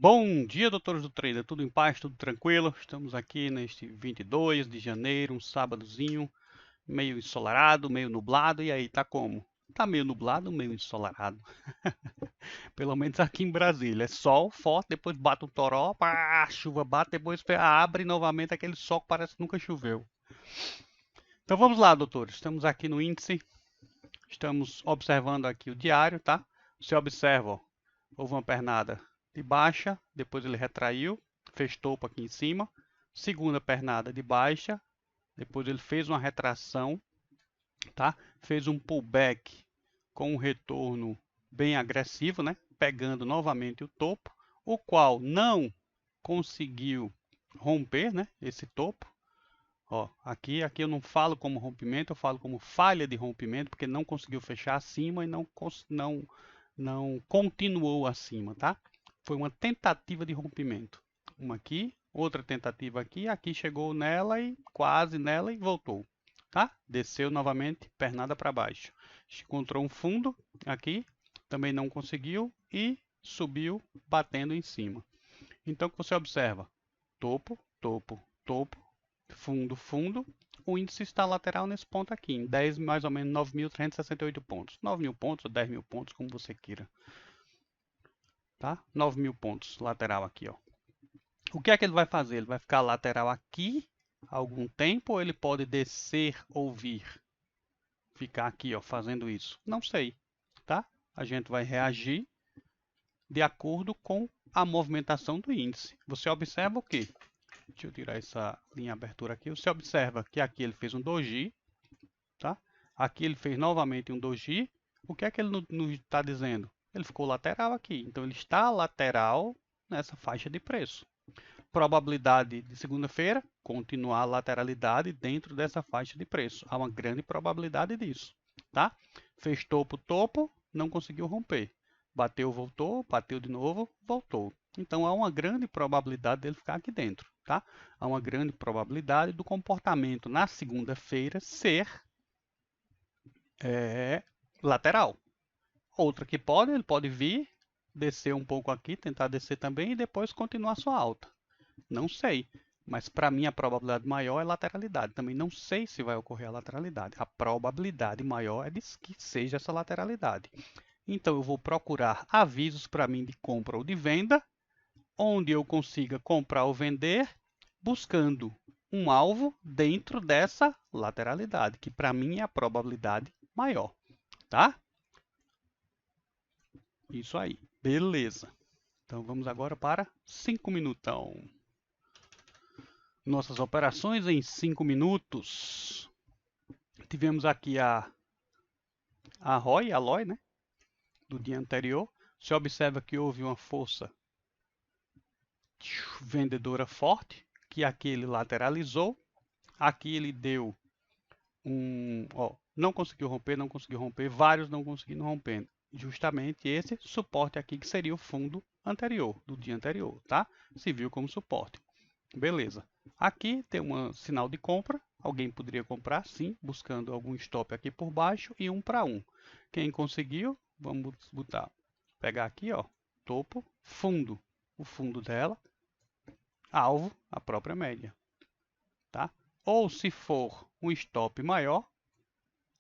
Bom dia, doutores do trader. Tudo em paz, tudo tranquilo? Estamos aqui neste 22 de janeiro, um sábadozinho, meio ensolarado, meio nublado. E aí, tá como? Tá meio nublado, meio ensolarado. Pelo menos aqui em Brasília. É sol forte, depois bate um toró, pá, a chuva bate, depois abre novamente aquele sol que parece que nunca choveu. Então vamos lá, doutores. Estamos aqui no índice, estamos observando aqui o diário, tá? Você observa, ó, houve uma pernada de baixa, depois ele retraiu, fez topo aqui em cima. Segunda pernada de baixa, depois ele fez uma retração, tá? Fez um pullback com um retorno bem agressivo, né? Pegando novamente o topo, o qual não conseguiu romper, né? Esse topo. Ó, aqui eu não falo como rompimento, eu falo como falha de rompimento, porque não conseguiu fechar acima e não continuou acima, tá? Foi uma tentativa de rompimento. Uma aqui, outra tentativa aqui, aqui chegou nela e quase nela e voltou, tá? Desceu novamente, pernada para baixo. Encontrou um fundo aqui, também não conseguiu e subiu batendo em cima. Então, o que você observa? Topo, topo, topo, fundo, fundo. O índice está lateral nesse ponto aqui, em 10, mais ou menos 9.368 pontos. 9.000 pontos ou 10.000 pontos, como você queira. Tá? 9.000 pontos lateral aqui, ó. O que é que ele vai fazer? Ele vai ficar lateral aqui algum tempo ou ele pode descer ou vir? Ficar aqui, ó, fazendo isso? Não sei, tá? A gente vai reagir de acordo com a movimentação do índice. Você observa o quê? Deixa eu tirar essa linha abertura aqui. Você observa que aqui ele fez um doji, tá? Aqui ele fez novamente um doji. O que é que ele nos está dizendo? Ele ficou lateral aqui. Então ele está lateral nessa faixa de preço. Probabilidade de segunda-feira, continuar a lateralidade dentro dessa faixa de preço. Há uma grande probabilidade disso, tá? Fez topo, topo, não conseguiu romper. Bateu, voltou, bateu de novo, voltou. Então há uma grande probabilidade dele ficar aqui dentro, tá? Há uma grande probabilidade do comportamento na segunda-feira ser lateral. Outra que pode, ele pode vir, descer um pouco aqui, tentar descer também e depois continuar sua alta. Não sei, mas para mim a probabilidade maior é lateralidade. Também não sei se vai ocorrer a lateralidade. A probabilidade maior é de que seja essa lateralidade. Então eu vou procurar avisos para mim de compra ou de venda, onde eu consiga comprar ou vender, buscando um alvo dentro dessa lateralidade, que para mim é a probabilidade maior, tá? Isso aí, beleza. Então vamos agora para 5 minutão. Nossas operações em 5 minutos. Tivemos aqui a ROI, a LOI, né, do dia anterior. Você observa que houve uma força vendedora forte, que aqui ele lateralizou. Aqui ele deu ó, não conseguiu romper, vários não conseguiram romper. Justamente esse suporte aqui que seria o fundo anterior, do dia anterior, tá? Se viu como suporte. Beleza. Aqui tem um sinal de compra. Alguém poderia comprar, sim, buscando algum stop aqui por baixo e 1 para 1. Quem conseguiu, vamos pegar aqui, ó, topo, fundo, o fundo dela, alvo, a própria média, tá? Ou se for um stop maior,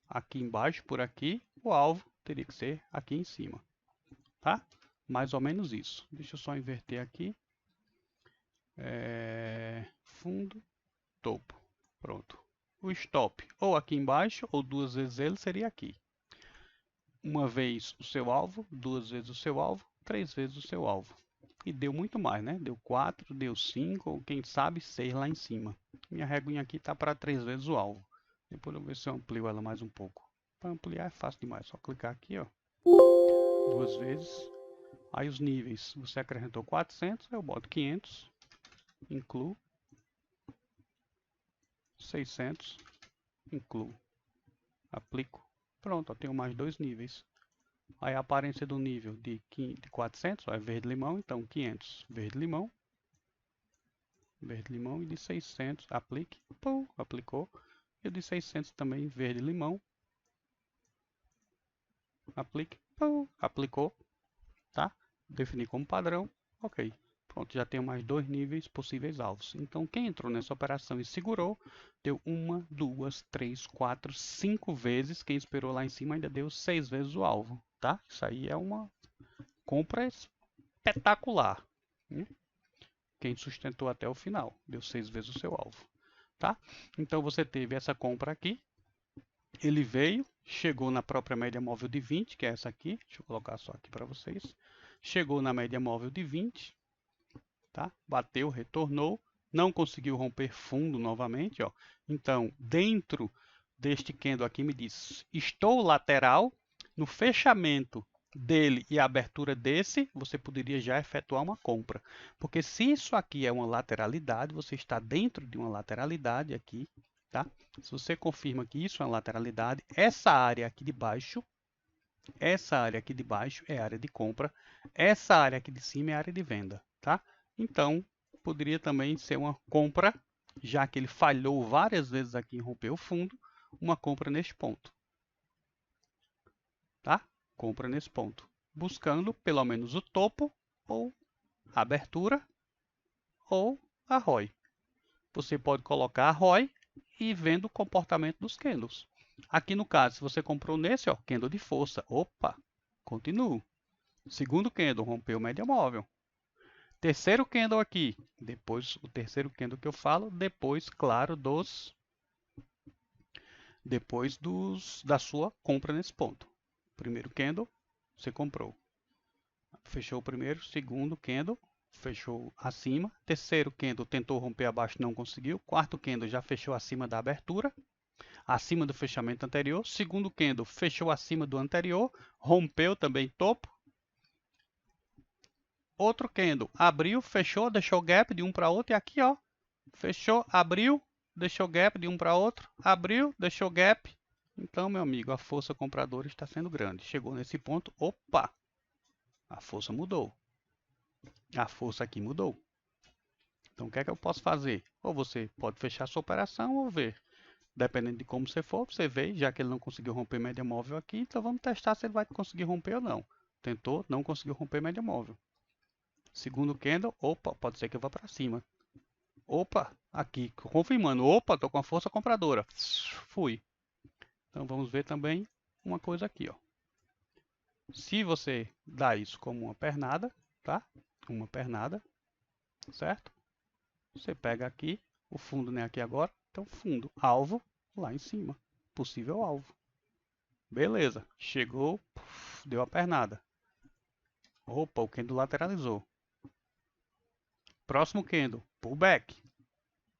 aqui embaixo, por aqui, o alvo teria que ser aqui em cima, tá? Mais ou menos isso. Deixa eu só inverter aqui. Fundo, topo. Pronto. O stop, ou aqui embaixo, ou duas vezes ele, seria aqui. Uma vez o seu alvo, duas vezes o seu alvo, três vezes o seu alvo. E deu muito mais, né? Deu 4, deu 5, ou quem sabe 6 lá em cima. Minha reguinha aqui está para 3 vezes o alvo. Depois eu vou ver se eu amplio ela mais um pouco. Para ampliar é fácil demais, só clicar aqui, ó. Duas vezes. Aí os níveis, você acrescentou 400, eu boto 500, incluo 600, incluo, aplico. Pronto, eu tenho mais dois níveis. Aí a aparência do nível de 400 ó, é verde-limão, então 500 verde-limão e de 600 aplique, pum, aplicou. E o de 600 também verde-limão, aplique, pum, aplicou, tá? Definir como padrão, ok. Pronto, já tenho mais 2 níveis possíveis alvos. Então, quem entrou nessa operação e segurou, deu 1, 2, 3, 4, 5 vezes. Quem esperou lá em cima ainda deu 6 vezes o alvo, tá? Isso aí é uma compra espetacular, né? Quem sustentou até o final, deu 6 vezes o seu alvo, tá? Então, você teve essa compra aqui. Ele veio, chegou na própria média móvel de 20, que é essa aqui. Deixa eu colocar só aqui para vocês. Chegou na média móvel de 20. Tá? Bateu, retornou, não conseguiu romper fundo novamente, ó. Então, dentro deste candle aqui me diz, estou lateral, no fechamento dele e a abertura desse, você poderia já efetuar uma compra. Porque se isso aqui é uma lateralidade, você está dentro de uma lateralidade aqui, tá? Se você confirma que isso é uma lateralidade, essa área aqui de baixo é a área de compra, essa área aqui de cima é a área de venda, tá? Então, poderia também ser uma compra, já que ele falhou várias vezes aqui em romper o fundo, uma compra neste ponto, tá? Compra nesse ponto, buscando pelo menos o topo ou a abertura ou a ROI. Você pode colocar a ROI e vendo o comportamento dos candles. Aqui no caso, se você comprou nesse, ó, candle de força, opa, continuo. Segundo candle, rompeu média móvel. Terceiro candle aqui, depois o terceiro candle que eu falo, depois, claro, da sua compra nesse ponto. Primeiro candle, você comprou. Fechou o primeiro, segundo candle, fechou acima. Terceiro candle tentou romper abaixo, não conseguiu. Quarto candle já fechou acima da abertura, acima do fechamento anterior. Segundo candle fechou acima do anterior, rompeu também topo. Outro candle abriu, fechou, deixou gap de um para outro e aqui, ó, fechou, abriu, deixou gap de um para outro, abriu, deixou gap. Então, meu amigo, a força compradora está sendo grande. Chegou nesse ponto, opa, a força mudou. A força aqui mudou. Então, o que é que eu posso fazer? Ou você pode fechar sua operação ou ver. Dependendo de como você for, você vê, já que ele não conseguiu romper média móvel aqui, então vamos testar se ele vai conseguir romper ou não. Tentou, não conseguiu romper média móvel. Segundo candle, opa, pode ser que eu vá para cima. Opa, aqui, confirmando, opa, tô com a força compradora. Fui. Então vamos ver também uma coisa aqui, ó. Se você dá isso como uma pernada, tá? Uma pernada, certo? Você pega aqui, o fundo não é aqui agora, então fundo, alvo lá em cima, possível alvo. Beleza, chegou, deu a pernada. Opa, o candle lateralizou. Próximo candle, pullback.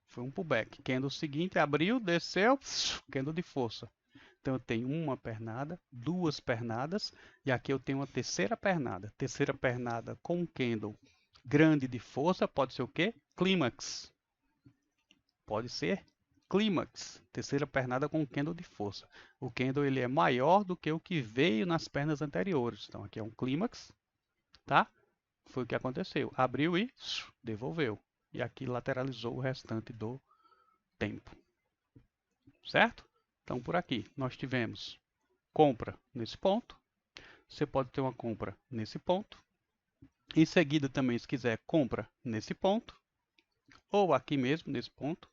Foi um pullback. Candle seguinte abriu, desceu, candle de força. Então eu tenho uma pernada, duas pernadas e aqui eu tenho uma terceira pernada. Terceira pernada com um candle grande de força, pode ser o quê? Clímax. Pode ser clímax. Terceira pernada com um candle de força. O candle ele é maior do que o que veio nas pernas anteriores. Então aqui é um clímax, tá? Foi o que aconteceu. Abriu e devolveu. E aqui lateralizou o restante do tempo. Certo? Então por aqui nós tivemos compra nesse ponto. Você pode ter uma compra nesse ponto. Em seguida também, se quiser, compra nesse ponto. Ou aqui mesmo, nesse ponto.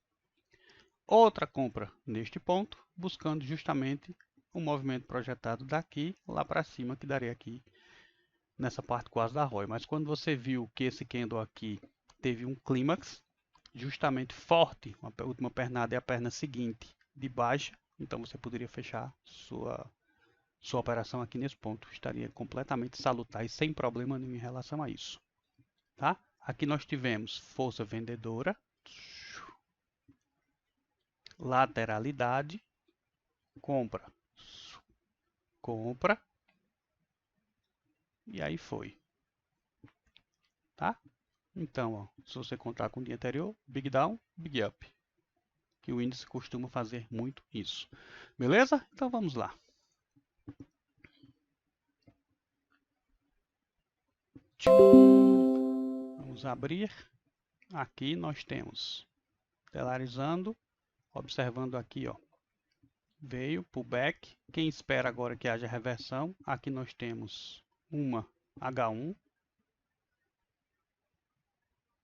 Outra compra neste ponto, buscando justamente o movimento projetado daqui lá para cima, que daria aqui nessa parte quase da ROI. Mas quando você viu que esse candle aqui teve um clímax, justamente forte, a última pernada é a perna seguinte de baixa, então você poderia fechar sua operação aqui nesse ponto. Estaria completamente salutar e sem problema nenhum em relação a isso. Tá? Aqui nós tivemos força vendedora, lateralidade, compra, compra, e aí foi. Tá? Então, ó, se você contar com o dia anterior, Big Down, Big Up. Que o índice costuma fazer muito isso. Beleza? Então vamos lá. Vamos abrir. Aqui nós temos telarizando, observando aqui, ó. Veio pullback. Quem espera agora que haja reversão? Aqui nós temos uma H1.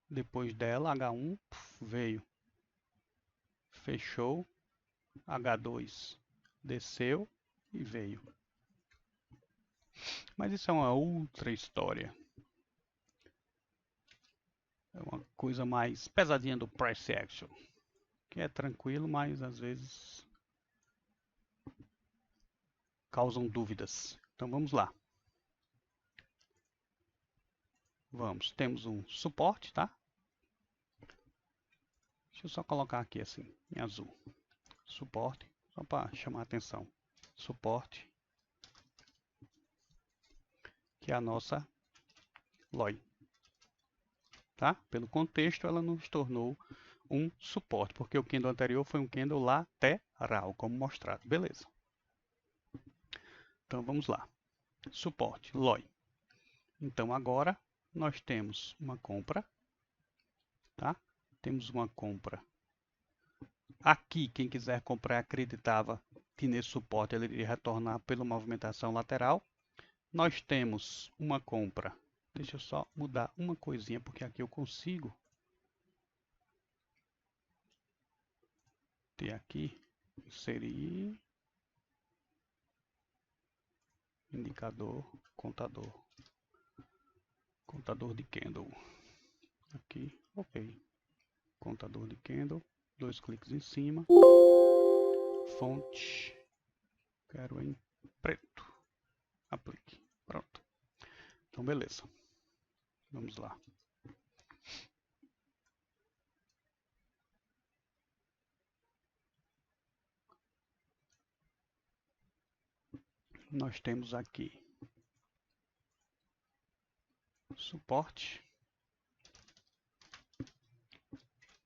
depois dela, H1, veio, fechou, H2 desceu e veio. Mas isso é uma outra história. É uma coisa mais pesadinha do price action, que é tranquilo, mas às vezes causam dúvidas. Então vamos lá. Vamos, temos um suporte, tá? Deixa eu só colocar aqui assim, em azul. Suporte, só para chamar a atenção. Suporte, que é a nossa LOI. Tá? Pelo contexto, ela nos tornou um suporte, porque o candle anterior foi um candle lateral, como mostrado. Beleza. Então vamos lá. Suporte, LOI. Então agora nós temos uma compra, tá? Temos uma compra. Aqui, quem quiser comprar acreditava que nesse suporte ele iria retornar pela movimentação lateral. Nós temos uma compra. Deixa eu só mudar uma coisinha, porque aqui eu consigo ter aqui, inserir, indicador, contador de candle. Aqui, ok. Contador de candle, 2 cliques em cima. Fonte, quero em preto. Aplique. Pronto. Então, beleza. Vamos lá. Nós temos aqui suporte,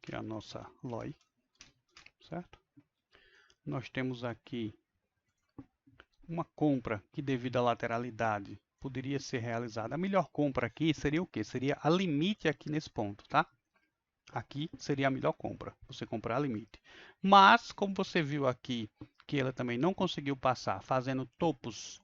que é a nossa LOI, certo? Nós temos aqui uma compra que, devido à lateralidade, poderia ser realizada. A melhor compra aqui seria o quê? Seria a limite aqui nesse ponto, tá? Aqui seria a melhor compra, você comprar a limite. Mas, como você viu aqui, que ela também não conseguiu passar, fazendo topos,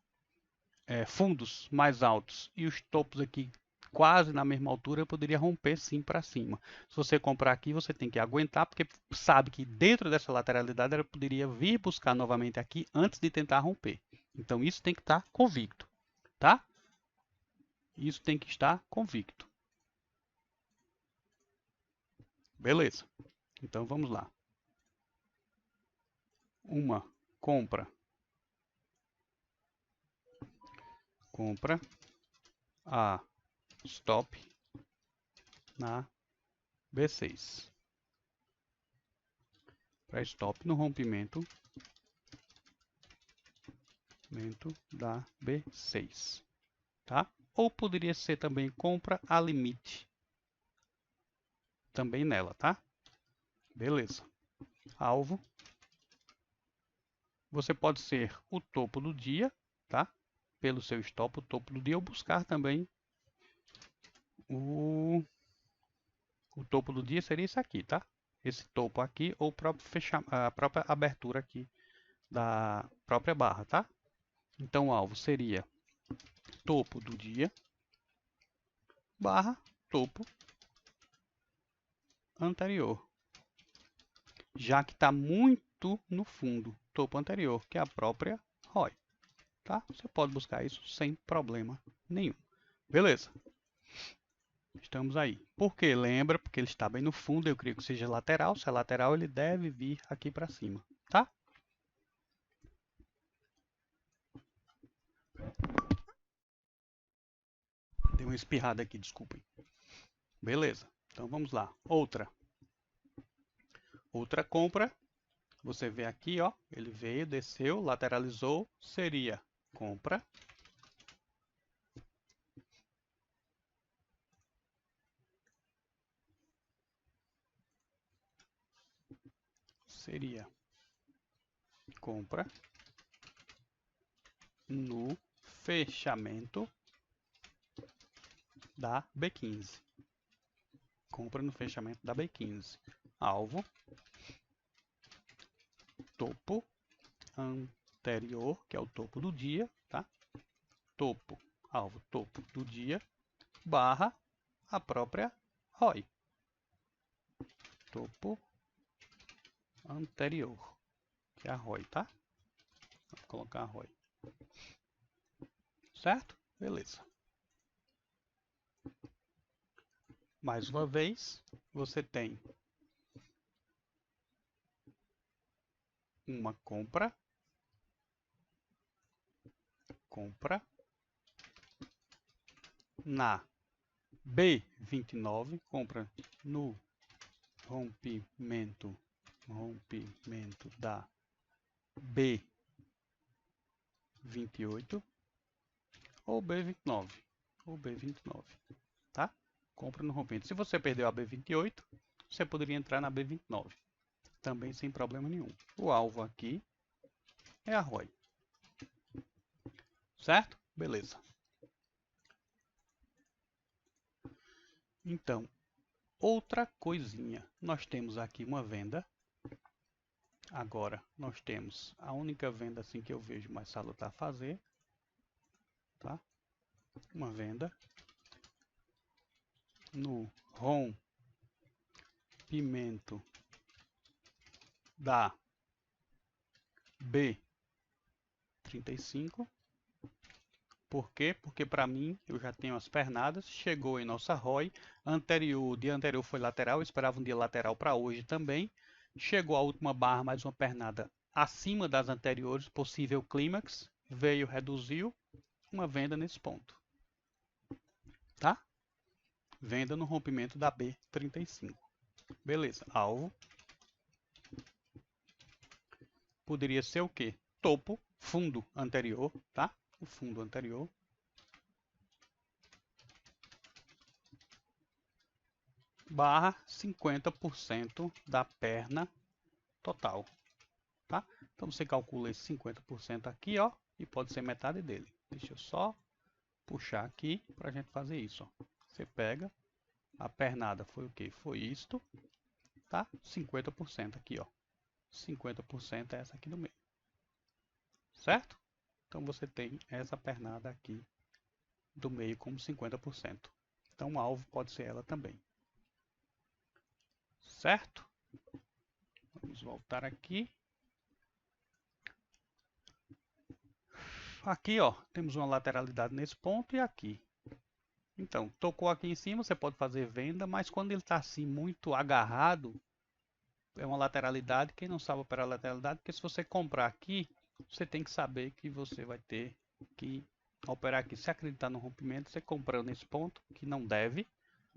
fundos mais altos, e os topos aqui quase na mesma altura, eu poderia romper sim para cima. Se você comprar aqui, você tem que aguentar, porque sabe que dentro dessa lateralidade ela poderia vir buscar novamente aqui antes de tentar romper. Então isso tem que estar convicto, tá? Isso tem que estar convicto. Beleza. Então vamos lá. Uma compra a stop na B6. Para stop no rompimento da B6, tá? Ou poderia ser também compra a limite, também nela, tá? Beleza. Alvo. Você pode ser o topo do dia, tá? Pelo seu stop, o topo do dia, ou buscar também o topo do dia seria isso aqui, tá? Esse topo aqui, ou o próprio a própria abertura aqui da própria barra, tá? Então o alvo seria topo do dia barra topo anterior, já que está muito no fundo, topo anterior, que é a própria ROI, tá? Você pode buscar isso sem problema nenhum. Beleza? Estamos aí. Por quê? Lembra, porque ele está bem no fundo, eu creio que seja lateral. Se é lateral, ele deve vir aqui para cima, tá? Dei uma espirrada aqui, desculpem. Beleza. Então vamos lá. Outra compra. Você vê aqui, ó, ele veio, desceu, lateralizou, seria compra. Seria compra no fechamento da B15. Compra no fechamento da B15. Alvo, topo anterior, que é o topo do dia, tá? Topo, alvo, topo do dia, barra a própria ROI. topo anterior, que é a ROI, tá? Vou colocar a ROI. Certo? Beleza. Mais uma vez, você tem uma compra na B29, compra no rompimento da B28 ou B29, tá? Compra no rompimento. Se você perdeu a B28, você poderia entrar na B29, também sem problema nenhum. O alvo aqui é a ROI, certo? Beleza. Então, outra coisinha, nós temos aqui uma venda. Agora, nós temos a única venda assim que eu vejo mais salutar fazer, tá? Uma venda no rompimento da B35. Por quê? Porque para mim, eu já tenho as pernadas, chegou em nossa ROI, o dia anterior foi lateral, eu esperava um dia lateral para hoje também, chegou a última barra, mais uma pernada acima das anteriores, possível clímax, veio, reduziu, uma venda nesse ponto, tá? Venda no rompimento da B35. Beleza, alvo. Poderia ser o quê? Topo, fundo anterior, tá? O fundo anterior. Barra 50% da perna total, tá? Então você calcula esse 50% aqui, ó, e pode ser metade dele. Deixa eu só puxar aqui para a gente fazer isso, ó. Você pega, a pernada foi o que? Foi isto, tá? 50% aqui, ó. 50% é essa aqui no meio, certo? Então você tem essa pernada aqui do meio como 50%. Então o alvo pode ser ela também, certo? Vamos voltar aqui. Aqui, ó, temos uma lateralidade nesse ponto e aqui. Então, tocou aqui em cima, você pode fazer venda, mas quando ele está assim muito agarrado, é uma lateralidade. Quem não sabe operar lateralidade, porque se você comprar aqui, você tem que saber que você vai ter que operar aqui. Se acreditar no rompimento, você comprando nesse ponto, que não deve,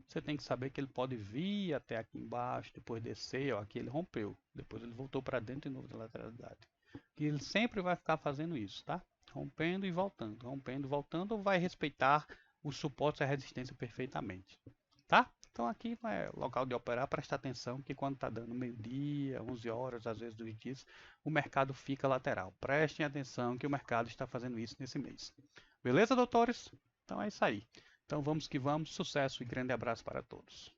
você tem que saber que ele pode vir até aqui embaixo, depois descer, ó, aqui ele rompeu, depois ele voltou para dentro de novo da lateralidade. E ele sempre vai ficar fazendo isso, tá? Rompendo e voltando, ou vai respeitar os suportes e a resistência perfeitamente, tá? Então aqui não é local de operar, presta atenção que quando está dando meio-dia, 11 horas, às vezes 2 dias, o mercado fica lateral. Prestem atenção que o mercado está fazendo isso nesse mês. Beleza, doutores? Então é isso aí. Então vamos que vamos, sucesso e grande abraço para todos.